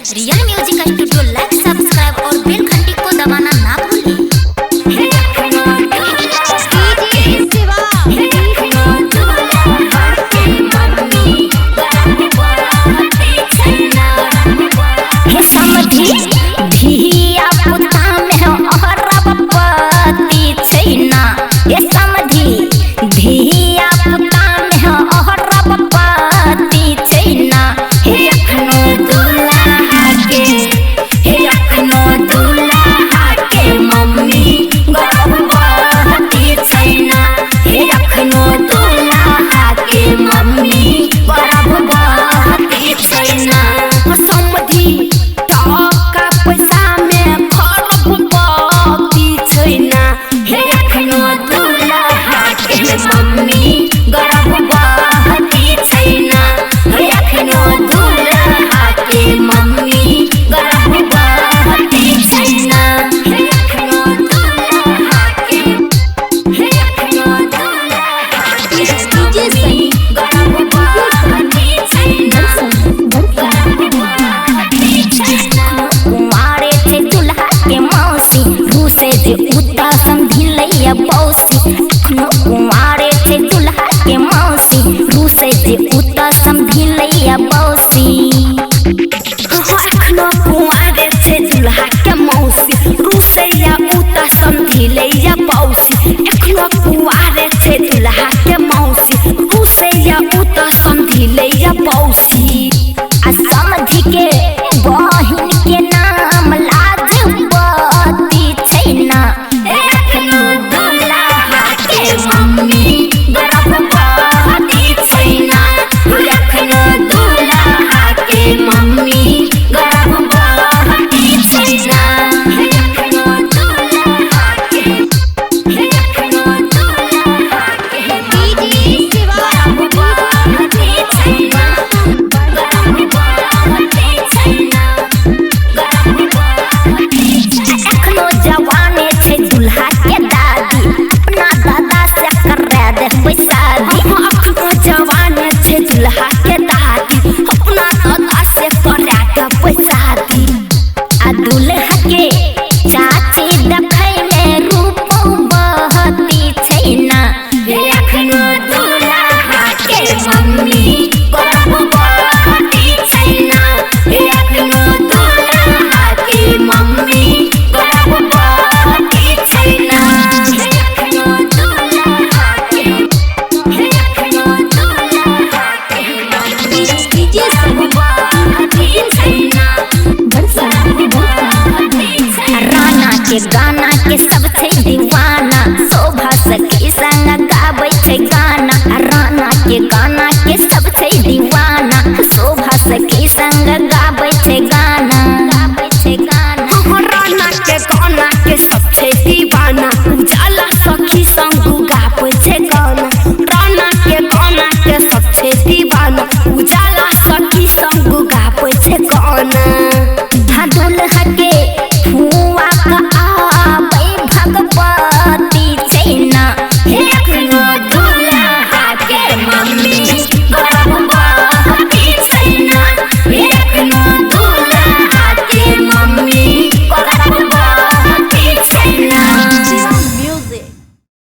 Real music studio, लाइक subscribe और बेल घंटी को दबाना ना भूलिए। उता समझिलैया बौसी कुमारे थे दुल्हा के मौसी रूसे जे उता समझिलैया बौसी अखनो कुमारे थे दुल्हा के मौसी रूसैया उता समझिलैया बौसी अखनो कुमारे थे दुल्हा के मौसी रूसैया उता समझिलैया बौसी आ समझी के बहिन के नाम लाजपति छैना दुल्हा के दादी अपना दादा से कराया पैसा दी आ दुल्हा के चाची देखै में रूप बहती छैना एखनो दुल्हा के मम्मी बहती छैना एखनो दुल्हा के मम्मी बहती छैना एखनो दुल्हा के राना के गाना